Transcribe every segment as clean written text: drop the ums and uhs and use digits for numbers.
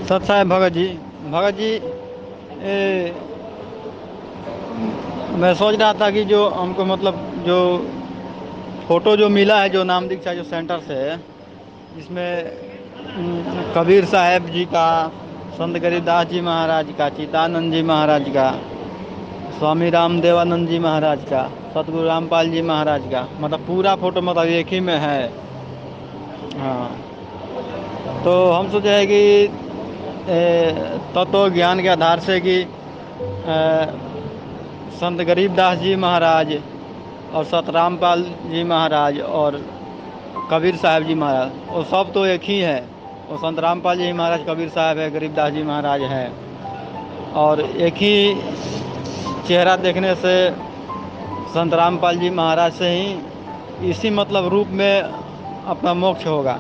सत साहेब भगत जी मैं सोच रहा था कि जो हमको मतलब जो फोटो जो मिला है जो नाम दीक्षा जो सेंटर से है इसमें कबीर साहब जी का, संत गरीबदास जी महाराज का, चितानंद जी महाराज का, स्वामी रामदेवानंद जी महाराज का, सतगुरु रामपाल जी महाराज का, मतलब पूरा फोटो मतलब एक ही में है। हाँ, तो हम सोचे है कि तत्व ज्ञान के आधार से कि संत गरीबदास जी महाराज और सत रामपाल जी महाराज और कबीर साहब जी महाराज वो सब तो एक ही है। वो संत रामपाल जी महाराज कबीर साहब है, गरीबदास जी महाराज है, और एक ही चेहरा देखने से संत रामपाल जी महाराज से ही इसी मतलब रूप में अपना मोक्ष होगा।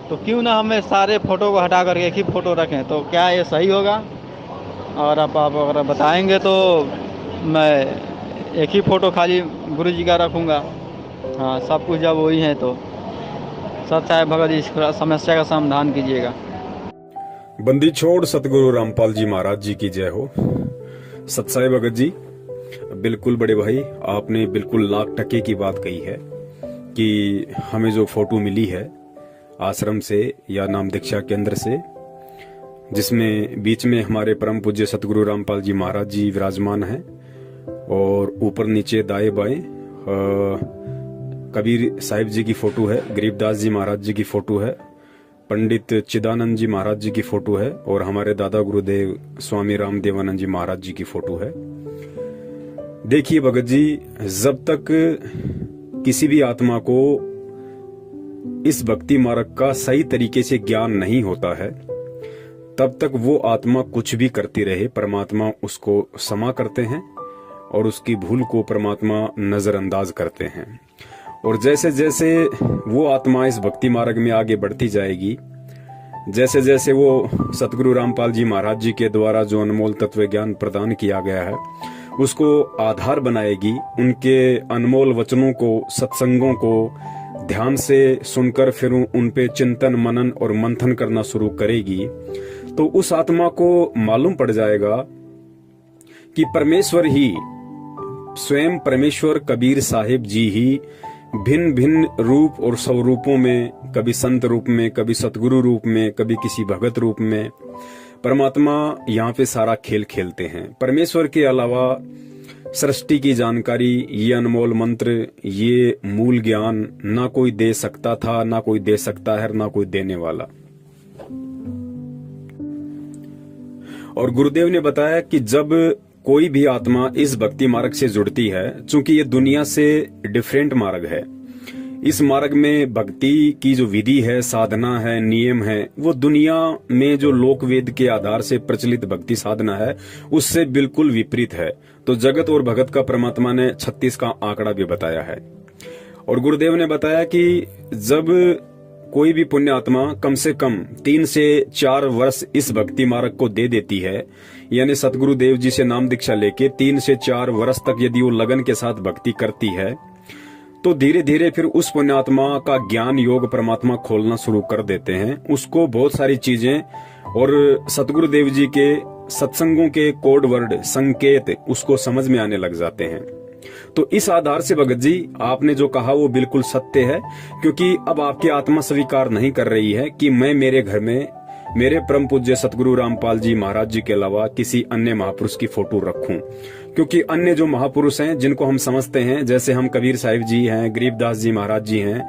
तो क्यों ना हमें सारे फ़ोटो को हटा करके एक ही फ़ोटो रखें, तो क्या ये सही होगा? और आप अगर बताएंगे तो मैं एक ही फ़ोटो खाली गुरु जी का रखूँगा। हाँ, सब कुछ जब वही है तो सत साहेब भगत जी इस समस्या का समाधान कीजिएगा। बंदी छोड़ सतगुरु रामपाल जी महाराज जी की जय हो। सत साहेब भगत जी, बिल्कुल बड़े भाई, आपने बिल्कुल लाख टके की बात कही है कि हमें जो फोटो मिली है आश्रम से या नाम दीक्षा केंद्र से, जिसमें बीच में हमारे परम पूज्य सतगुरु रामपाल जी महाराज जी विराजमान हैं और ऊपर नीचे दाएं बाएं कबीर साहिब जी की फोटो है, गरीबदास जी महाराज जी की फोटो है, पंडित चिदानंद जी महाराज जी की फोटो है और हमारे दादा गुरुदेव स्वामी रामदेवानंद जी महाराज जी की फोटो है। देखिए भगत जी, जब तक किसी भी आत्मा को इस भक्ति मार्ग का सही तरीके से ज्ञान नहीं होता है, तब तक वो आत्मा कुछ भी करती रहे, परमात्मा उसको क्षमा करते हैं और उसकी भूल को परमात्मा नजरअंदाज करते हैं। और जैसे जैसे वो आत्मा इस भक्ति मार्ग में आगे बढ़ती जाएगी, जैसे जैसे वो सतगुरु रामपाल जी महाराज जी के द्वारा जो अनमोल तत्व ज्ञान प्रदान किया गया है उसको आधार बनाएगी, उनके अनमोल वचनों को, सत्संगों को ध्यान से सुनकर फिर उन पे चिंतन मनन और मंथन करना शुरू करेगी, तो उस आत्मा को मालूम पड़ जाएगा कि परमेश्वर ही, स्वयं परमेश्वर कबीर साहिब जी ही भिन्न भिन्न रूप और स्वरूपों में, कभी संत रूप में, कभी सतगुरु रूप में, कभी किसी भगत रूप में परमात्मा यहाँ पे सारा खेल खेलते हैं। परमेश्वर के अलावा सृष्टि की जानकारी, ये अनमोल मंत्र, ये मूल ज्ञान ना कोई दे सकता था, ना कोई दे सकता है, ना कोई देने वाला। और गुरुदेव ने बताया कि जब कोई भी आत्मा इस भक्ति मार्ग से जुड़ती है, चूंकि ये दुनिया से डिफरेंट मार्ग है, इस मार्ग में भक्ति की जो विधि है, साधना है, नियम है, वो दुनिया में जो लोक वेद के आधार से प्रचलित भक्ति साधना है उससे बिल्कुल विपरीत है। तो जगत और भगत का परमात्मा ने 36 का आंकड़ा भी बताया है। और गुरुदेव ने बताया कि जब कोई भी पुण्य आत्मा कम से कम 3 से 4 वर्ष इस भक्ति मार्ग को दे देती है, यानी सतगुरु देव जी से नाम दीक्षा लेके 3 से 4 वर्ष तक यदि वो लगन के साथ भक्ति करती है, तो धीरे धीरे फिर उस पुण्यात्मा का ज्ञान योग परमात्मा खोलना शुरू कर देते हैं। उसको बहुत सारी चीजें और सतगुरु देव जी के सत्संगों के कोड वर्ड, संकेत उसको समझ में आने लग जाते हैं। तो इस आधार से भगत जी, आपने जो कहा वो बिल्कुल सत्य है, क्योंकि अब आपकी आत्मा स्वीकार नहीं कर रही है कि मैं मेरे घर में मेरे परम पूज्य सतगुरु रामपाल जी महाराज जी के अलावा किसी अन्य महापुरुष की फोटो रखूं। क्योंकि अन्य जो महापुरुष हैं जिनको हम समझते हैं, जैसे हम कबीर साहिब जी हैं, गरीबदास जी महाराज जी हैं,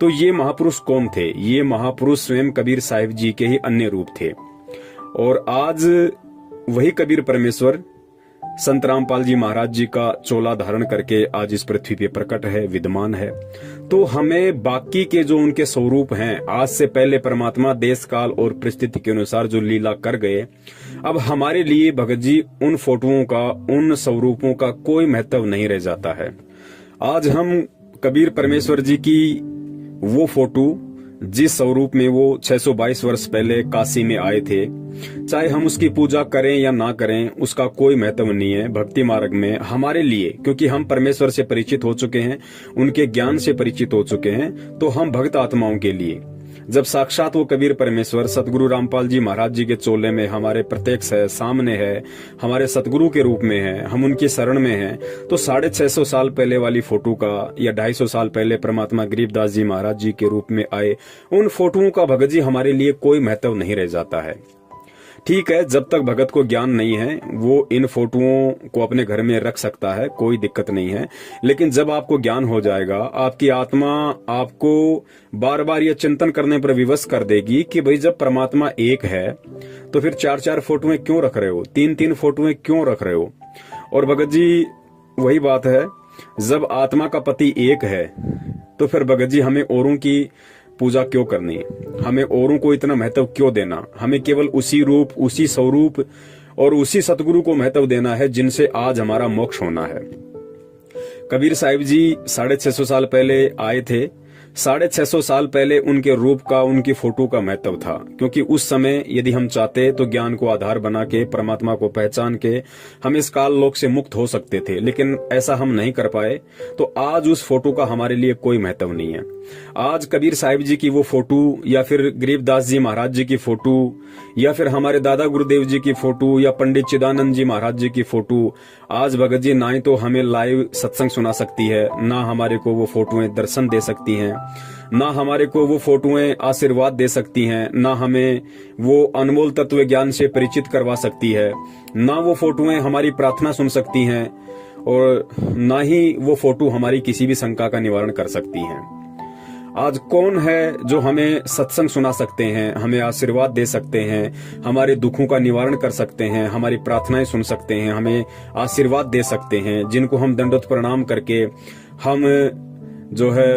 तो ये महापुरुष कौन थे? ये महापुरुष स्वयं कबीर साहिब जी के ही अन्य रूप थे। और आज वही कबीर परमेश्वर संत रामपाल जी महाराज जी का चोला धारण करके आज इस पृथ्वी पे प्रकट है, विद्यमान है। तो हमें बाकी के जो उनके स्वरूप हैं, आज से पहले परमात्मा देश काल और परिस्थिति के अनुसार जो लीला कर गए, अब हमारे लिए भगत जी उन फोटोओं का, उन स्वरूपों का कोई महत्व नहीं रह जाता है। आज हम कबीर परमेश्वर जी की वो फोटो जिस स्वरूप में वो 622 वर्ष पहले काशी में आए थे, चाहे हम उसकी पूजा करें या ना करें, उसका कोई महत्व नहीं है भक्ति मार्ग में हमारे लिए, क्योंकि हम परमेश्वर से परिचित हो चुके हैं, उनके ज्ञान से परिचित हो चुके हैं। तो हम भक्त आत्माओं के लिए जब साक्षात वो कबीर परमेश्वर सतगुरु रामपाल जी महाराज जी के चोले में हमारे प्रत्यक्ष है, सामने है, हमारे सतगुरु के रूप में है, हम उनकी शरण में हैं, तो 650 साल पहले वाली फोटो का या 250 साल पहले परमात्मा गरीबदास जी महाराज जी के रूप में आए उन फोटोओं का भगत जी हमारे लिए कोई महत्व नहीं रह जाता है। ठीक है, जब तक भगत को ज्ञान नहीं है वो इन फोटोओं को अपने घर में रख सकता है, कोई दिक्कत नहीं है। लेकिन जब आपको ज्ञान हो जाएगा, आपकी आत्मा आपको बार बार ये चिंतन करने पर विवश कर देगी कि भाई जब परमात्मा एक है तो फिर 4-4 फोटोएं क्यों रख रहे हो, 3-3 फोटोएं क्यों रख रहे हो। और भगत जी वही बात है, जब आत्मा का पति एक है तो फिर भगत जी हमें औरों की पूजा क्यों करनी है, हमें औरों को इतना महत्व क्यों देना, हमें केवल उसी रूप, उसी स्वरूप और उसी सतगुरु को महत्व देना है जिनसे आज हमारा मोक्ष होना है। कबीर साहिब जी 650 साल पहले आए थे। 650 साल पहले उनके रूप का, उनकी फोटो का महत्व था, क्योंकि उस समय यदि हम चाहते तो ज्ञान को आधार बना के, परमात्मा को पहचान के हम इस काल लोक से मुक्त हो सकते थे, लेकिन ऐसा हम नहीं कर पाए। तो आज उस फोटो का हमारे लिए कोई महत्व नहीं है। आज कबीर साहिब जी की वो फोटो या फिर गरीबदास जी महाराज जी की फोटो या फिर हमारे दादा गुरुदेव जी की फोटो या पंडित चिदानंद जी महाराज जी की फोटो, आज भगत जी ना ही तो हमें लाइव सत्संग सुना सकती है, ना हमारे को वो फोटोएं दर्शन दे सकती हैं, ना हमारे को वो फोटोएं आशीर्वाद दे सकती हैं, ना हमें वो अनमोल तत्व ज्ञान से परिचित करवा सकती है, ना वो फोटोएं हमारी प्रार्थना सुन सकती हैं और ना ही वो फोटो हमारी किसी भी शंका का निवारण कर सकती हैं। आज कौन है जो हमें सत्संग सुना सकते हैं, हमें आशीर्वाद दे सकते हैं, हमारे दुखों का निवारण कर सकते हैं, हमारी प्रार्थनाएं सुन सकते हैं, हमें आशीर्वाद दे सकते हैं, जिनको हम दंडवत प्रणाम करके हम जो है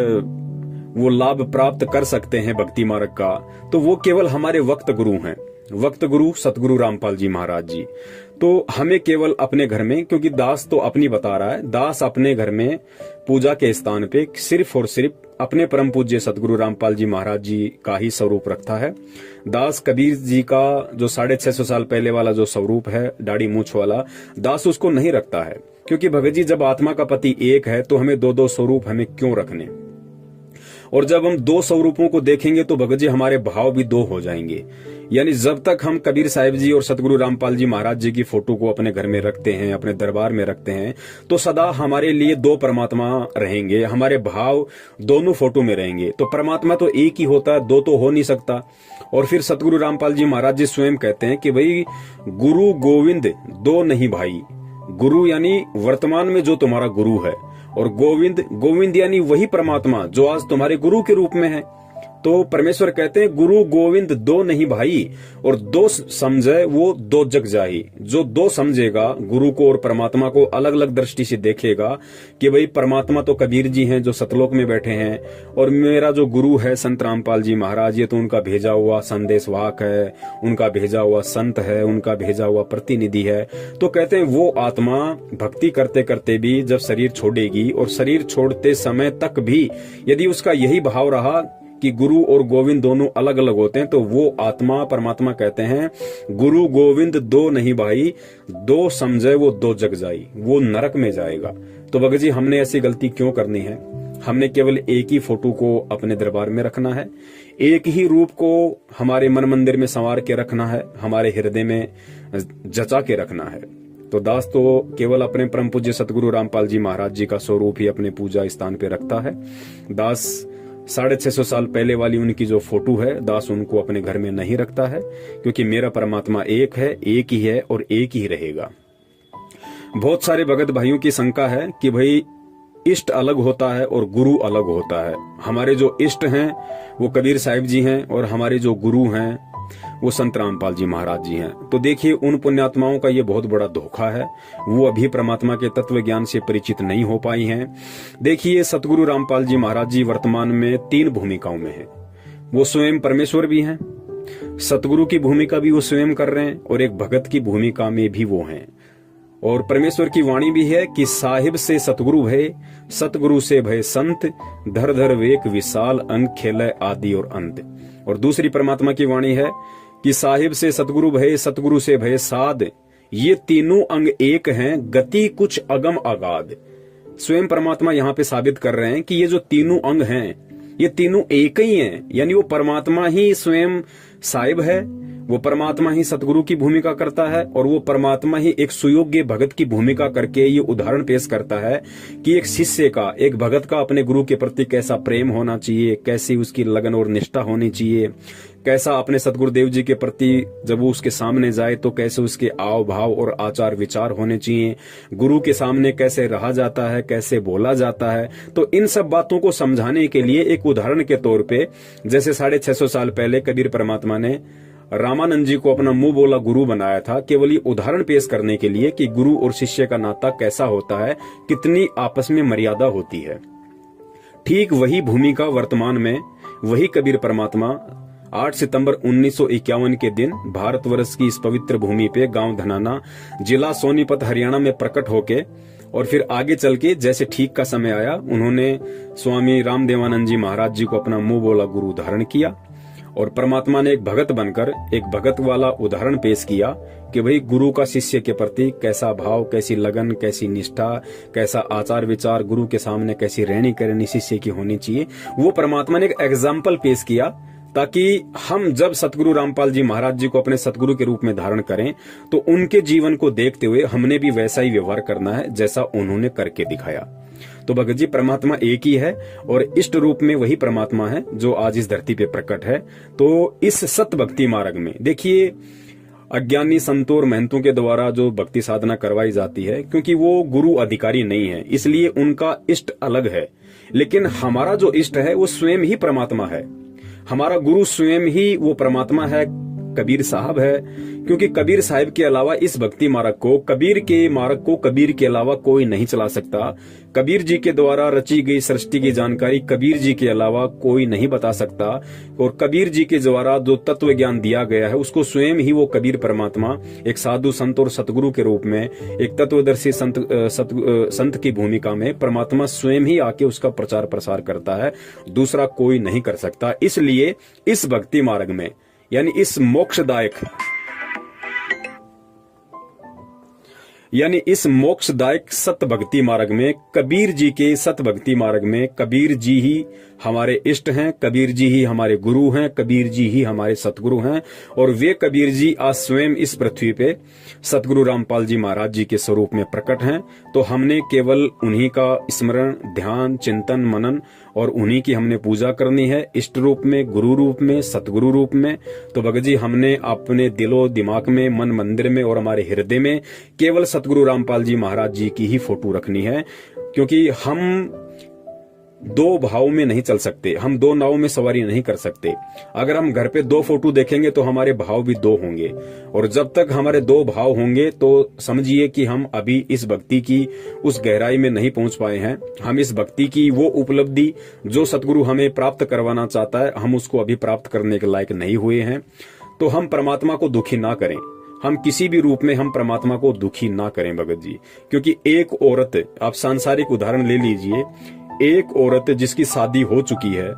वो लाभ प्राप्त कर सकते हैं भक्ति मार्ग का, तो वो केवल हमारे वक्त गुरु हैं, वक्त गुरु सतगुरु रामपाल जी महाराज जी। तो हमें केवल अपने घर में, क्योंकि दास तो अपनी बता रहा है, दास अपने घर में पूजा के स्थान पे सिर्फ और सिर्फ अपने परम पूज्य सतगुरु रामपाल जी महाराज जी का ही स्वरूप रखता है। दास कबीर जी का जो 650 साल पहले वाला जो स्वरूप है, दाढ़ी मूछ वाला, दास उसको नहीं रखता है, क्योंकि भगत जी जब आत्मा का पति एक है तो हमें 2-2 स्वरूप हमें क्यों रखने। और जब हम 2 स्वरूपों को देखेंगे तो भगत जी हमारे भाव भी 2 हो जाएंगे। यानी जब तक हम कबीर साहिब जी और सतगुरु रामपाल जी महाराज जी की फोटो को अपने घर में रखते हैं, अपने दरबार में रखते हैं, तो सदा हमारे लिए 2 परमात्मा रहेंगे, हमारे भाव दोनों फोटो में रहेंगे। तो परमात्मा तो एक ही होता है, 2 तो हो नहीं सकता। और फिर सतगुरु रामपाल जी महाराज जी स्वयं कहते हैं कि भाई गुरु गोविंद 2 नहीं भाई। गुरु यानी वर्तमान में जो तुम्हारा गुरु है, और गोविंद, गोविंद यानी वही परमात्मा जो आज तुम्हारे गुरु के रूप में है। तो परमेश्वर कहते हैं गुरु गोविंद 2 नहीं भाई, और 2 समझे वो 2 जग जाही। जो 2 समझेगा, गुरु को और परमात्मा को अलग अलग दृष्टि से देखेगा कि भाई परमात्मा तो कबीर जी हैं जो सतलोक में बैठे हैं, और मेरा जो गुरु है संत रामपाल जी महाराज, ये तो उनका भेजा हुआ संदेशवाहक है, उनका भेजा हुआ संत है, उनका भेजा हुआ प्रतिनिधि है। तो कहते हैं वो आत्मा भक्ति करते करते भी जब शरीर छोड़ेगी, और शरीर छोड़ते समय तक भी यदि उसका यही भाव रहा कि गुरु और गोविंद दोनों अलग अलग होते हैं, तो वो आत्मा, परमात्मा कहते हैं गुरु गोविंद 2 नहीं भाई, 2 समझे वो 2 जग जाई, वो नरक में जाएगा। तो भगत जी हमने ऐसी गलती क्यों करनी है? हमने केवल एक ही फोटो को अपने दरबार में रखना है, एक ही रूप को हमारे मन मंदिर में संवार के रखना है, हमारे हृदय में जचा के रखना है। तो दास तो केवल अपने परम पूज्य सतगुरु रामपाल जी महाराज जी का स्वरूप ही अपने पूजा स्थान पे रखता है। दास 650 साल पहले वाली उनकी जो फोटो है, दास उनको अपने घर में नहीं रखता है, क्योंकि मेरा परमात्मा एक है, एक ही है और एक ही रहेगा। बहुत सारे भगत भाइयों की शंका है कि भाई इष्ट अलग होता है और गुरु अलग होता है। हमारे जो इष्ट हैं वो कबीर साहिब जी हैं, और हमारे जो गुरु हैं वो संत रामपाल जी महाराज जी हैं। तो देखिए उन पुण्यात्माओं का ये बहुत बड़ा धोखा है, वो अभी परमात्मा के तत्व ज्ञान से परिचित नहीं हो पाई हैं। देखिए सतगुरु रामपाल जी महाराज जी वर्तमान में 3 भूमिकाओं में हैं। वो स्वयं परमेश्वर भी हैं, सतगुरु की भूमिका भी वो स्वयं कर रहे हैं, और एक भगत की भूमिका में भी वो हैं। और परमेश्वर की वाणी भी है कि साहिब से सतगुरु भय, सतगुरु से भय संत, धर धर वेक विशाल अंग खेल आदि और अंत। और दूसरी परमात्मा की वाणी है कि साहिब से सतगुरु भय, सतगुरु से भय साध, ये तीनों अंग एक हैं, गति कुछ अगम अगाध। स्वयं परमात्मा यहाँ पे साबित कर रहे हैं कि ये जो तीनों अंग हैं, ये तीनों एक ही हैं, यानी वो परमात्मा ही स्वयं साहिब है, वो परमात्मा ही सतगुरु की भूमिका करता है और वो परमात्मा ही एक सुयोग्य भगत की भूमिका करके ये उदाहरण पेश करता है कि एक शिष्य का, एक भगत का अपने गुरु के प्रति कैसा प्रेम होना चाहिए, कैसी उसकी लगन और निष्ठा होनी चाहिए, कैसा अपने सतगुरुदेव जी के प्रति जब वो उसके सामने जाए तो कैसे उसके आव भाव और आचार विचार होने चाहिए, गुरु के सामने कैसे रहा जाता है, कैसे बोला जाता है। तो इन सब बातों को समझाने के लिए एक उदाहरण के तौर पे, जैसे 650 साल पहले कबीर परमात्मा ने रामानंद जी को अपना मुंह बोला गुरु बनाया था, केवल ये उदाहरण पेश करने के लिए कि गुरु और शिष्य का नाता कैसा होता है, कितनी आपस में मर्यादा होती है। ठीक वही भूमिका वर्तमान में वही कबीर परमात्मा 8 सितंबर 1951 के दिन भारतवर्ष की इस पवित्र भूमि पे गांव धनाना, जिला सोनीपत, हरियाणा में प्रकट होके और फिर आगे चल के जैसे ठीक का समय आया, उन्होंने स्वामी रामदेवानंद जी महाराज जी को अपना मुंह बोला गुरु धारण किया और परमात्मा ने एक भगत बनकर एक भगत वाला उदाहरण पेश किया कि भाई गुरु का शिष्य के प्रति कैसा भाव, कैसी लगन, कैसी निष्ठा, कैसा आचार विचार, गुरु के सामने कैसी रहनी करनी शिष्य की होनी चाहिए। वो परमात्मा ने एक एग्जाम्पल पेश किया ताकि हम जब सतगुरु रामपाल जी महाराज जी को अपने सतगुरु के रूप में धारण करें तो उनके जीवन को देखते हुए हमने भी वैसा ही व्यवहार करना है जैसा उन्होंने करके दिखाया। तो भगत जी परमात्मा एक ही है और इष्ट रूप में वही परमात्मा है जो आज इस धरती पे प्रकट है। तो इस सत भक्ति मार्ग में देखिए, अज्ञानी संतों और महंतों के द्वारा जो भक्ति साधना करवाई जाती है, क्योंकि वो गुरु अधिकारी नहीं है इसलिए उनका इष्ट अलग है, लेकिन हमारा जो इष्ट है वो स्वयं ही परमात्मा है। हमारा गुरु स्वयं ही वो परमात्मा है, कबीर साहब है, क्योंकि कबीर साहब के अलावा इस भक्ति मार्ग को, कबीर के मार्ग को कबीर के अलावा कोई नहीं चला सकता। कबीर जी के द्वारा रची गई सृष्टि की जानकारी कबीर जी के अलावा कोई नहीं बता सकता और कबीर जी के द्वारा जो तत्व ज्ञान दिया गया है उसको स्वयं ही वो कबीर परमात्मा एक साधु संत और सतगुरु के रूप में, एक तत्वदर्शी संत की भूमिका में परमात्मा स्वयं ही आके उसका प्रचार प्रसार करता है, दूसरा कोई नहीं कर सकता। इसलिए इस भक्ति मार्ग में, यानी इस मोक्षदायक सत भक्ति मार्ग में, कबीर जी के सत भक्ति मार्ग में कबीर जी ही हमारे इष्ट हैं, कबीर जी ही हमारे गुरु हैं, कबीर जी ही हमारे सतगुरु हैं और वे कबीर जी आज स्वयं इस पृथ्वी पे सतगुरु रामपाल जी महाराज जी के स्वरूप में प्रकट हैं। तो हमने केवल उन्हीं का स्मरण, ध्यान, चिंतन, मनन और उन्हीं की हमने पूजा करनी है, इष्ट रूप में, गुरु रूप में, सतगुरु रूप में। तो भगत जी हमने अपने दिलो दिमाग में, मन मंदिर में और हमारे हृदय में केवल सतगुरु रामपाल जी महाराज जी की ही फोटो रखनी है, क्योंकि हम दो भाव में नहीं चल सकते, हम दो नाव में सवारी नहीं कर सकते। अगर हम घर पे दो फोटो देखेंगे तो हमारे भाव भी दो होंगे और जब तक हमारे दो भाव होंगे तो समझिए कि हम अभी इस भक्ति की उस गहराई में नहीं पहुंच पाए हैं। हम इस भक्ति की वो उपलब्धि जो सतगुरु हमें प्राप्त करवाना चाहता है, हम उसको अभी प्राप्त करने के लायक नहीं हुए हैं। तो हम परमात्मा को दुखी ना करें, हम किसी भी रूप में हम परमात्मा को दुखी ना करें भगत जी। क्योंकि एक औरत, आप सांसारिक उदाहरण ले लीजिए, एक औरत जिसकी शादी हो चुकी है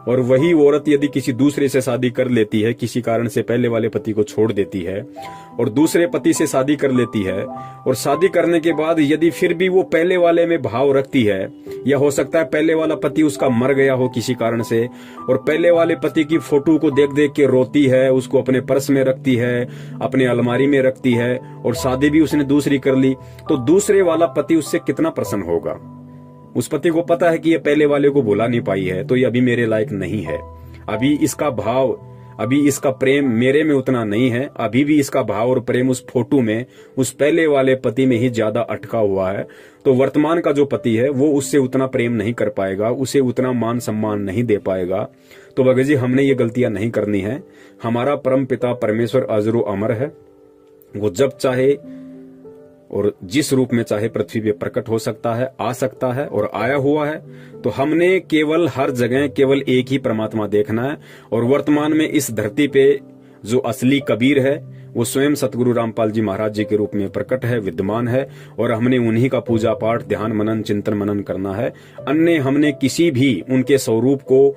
और वही औरत यदि किसी दूसरे से शादी कर लेती है, किसी कारण से पहले वाले पति को छोड़ देती है और दूसरे पति से शादी कर लेती है और शादी करने के बाद यदि फिर भी वो पहले वाले में भाव रखती है, या हो सकता है पहले वाला पति उसका मर गया हो किसी कारण से और पहले वाले पति की फोटो को देख देख के रोती है, उसको अपने पर्स में रखती है, अपने अलमारी में रखती है और शादी भी उसने दूसरी कर ली, तो दूसरे वाला पति उससे कितना प्रसन्न होगा। उस पति को पता है कि ये पहले वाले को भुला नहीं पाई है तो ये अभी मेरे लायक नहीं है, अभी इसका भाव, अभी इसका प्रेम मेरे में उतना नहीं है, अभी भी इसका भाव और प्रेम उस फोटो में, उस पहले वाले पति में ही ज्यादा अटका हुआ है। तो वर्तमान का जो पति है वो उससे उतना प्रेम नहीं कर पाएगा, उसे उतना मान सम्मान नहीं दे पाएगा। तो भगत जी हमने ये गलतियां नहीं करनी है। हमारा परम पिता परमेश्वर अजरो अमर है, वो जब चाहे और जिस रूप में चाहे पृथ्वी पे प्रकट हो सकता है, आ सकता है और आया हुआ है। तो हमने केवल हर जगह केवल एक ही परमात्मा देखना है और वर्तमान में इस धरती पे जो असली कबीर है वो स्वयं सतगुरु रामपाल जी महाराज जी के रूप में प्रकट है, विद्यमान है और हमने उन्हीं का पूजा पाठ, ध्यान, मनन, चिंतन मनन करना है। अन्य हमने किसी भी उनके स्वरूप को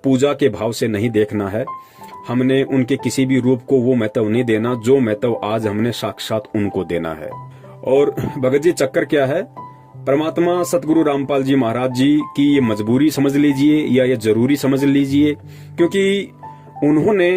पूजा के भाव से नहीं देखना है। हमने उनके किसी भी रूप को वो महत्व नहीं देना जो महत्व आज हमने साक्षात उनको देना है। और भगत जी चक्कर क्या है, परमात्मा सतगुरु रामपाल जी महाराज जी की ये मजबूरी समझ लीजिए या ये जरूरी समझ लीजिए, क्योंकि उन्होंने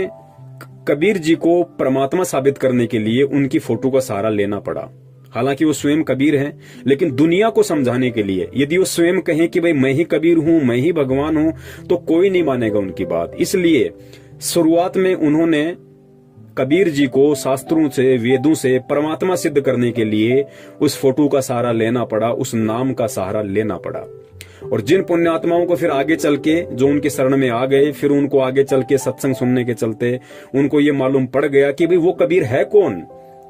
कबीर जी को परमात्मा साबित करने के लिए उनकी फोटो का सहारा लेना पड़ा। हालांकि वो स्वयं कबीर हैं, लेकिन दुनिया को समझाने के लिए यदि वो स्वयं कहें कि भाई मैं ही कबीर हूं, मैं ही भगवान हूं, तो कोई नहीं मानेगा उनकी बात। इसलिए शुरुआत में उन्होंने कबीर जी को शास्त्रों से, वेदों से परमात्मा सिद्ध करने के लिए उस फोटो का सहारा लेना पड़ा, उस नाम का सहारा लेना पड़ा। और जिन पुण्यात्माओं को फिर आगे चल के जो उनके शरण में आ गए, फिर उनको आगे चल के सत्संग सुनने के चलते उनको ये मालूम पड़ गया कि भाई वो कबीर है कौन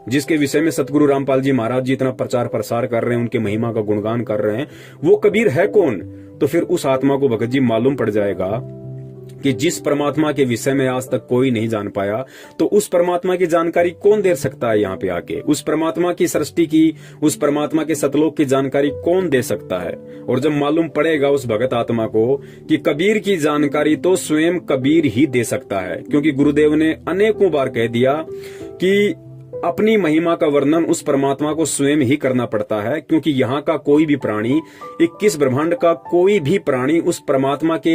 जिसके विषय में सतगुरु रामपाल जी महाराज जी इतना प्रचार प्रसार कर रहे हैं, उनके महिमा का गुणगान कर रहे हैं, वो कबीर है कौन। तो फिर उस आत्मा को भगत जी मालूम पड़ जाएगा कि जिस परमात्मा के विषय में आज तक कोई नहीं जान पाया, तो उस परमात्मा की जानकारी कौन दे सकता है यहाँ पे आके। उस परमात्मा की सृष्टि की, उस परमात्मा के सतलोक की जानकारी कौन दे सकता है। और जब मालूम पड़ेगा उस भगत आत्मा को कि कबीर की जानकारी तो स्वयं कबीर ही दे सकता है, क्योंकि गुरुदेव ने अनेकों बार कह दिया कि अपनी महिमा का वर्णन उस परमात्मा को स्वयं ही करना पड़ता है, क्योंकि यहाँ का कोई भी प्राणी, 21 ब्रह्मांड का कोई भी प्राणी उस परमात्मा के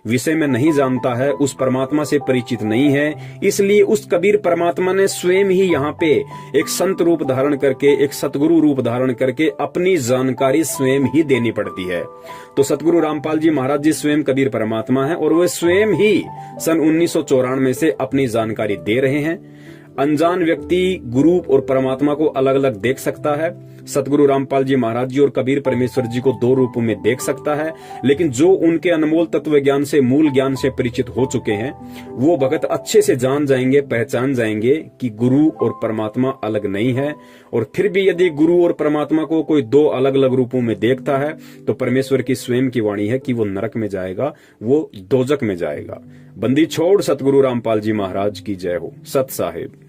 विषय में नहीं जानता है, उस परमात्मा से परिचित नहीं है। इसलिए उस कबीर परमात्मा ने स्वयं ही यहाँ पे एक संत रूप धारण करके, एक सतगुरु रूप धारण करके अपनी जानकारी स्वयं ही देनी पड़ती है। तो सतगुरु रामपाल जी महाराज जी स्वयं कबीर परमात्मा है और वे स्वयं ही सन 1994 से अपनी जानकारी दे रहे हैं। अनजान व्यक्ति गुरु और परमात्मा को अलग अलग देख सकता है, सतगुरु रामपाल जी महाराज जी और कबीर परमेश्वर जी को दो रूपों में देख सकता है, लेकिन जो उनके अनमोल तत्व ज्ञान से, मूल ज्ञान से परिचित हो चुके हैं, वो भगत अच्छे से जान जाएंगे, पहचान जाएंगे कि गुरु और परमात्मा अलग नहीं है। और फिर भी यदि गुरु और परमात्मा को कोई दो अलग अलग रूपों में देखता है, तो परमेश्वर की स्वयं की वाणी है कि वो नरक में जाएगा, वो दोजक में जाएगा। बंदी छोड़ सतगुरु रामपाल जी महाराज की जय हो। सत साहिब।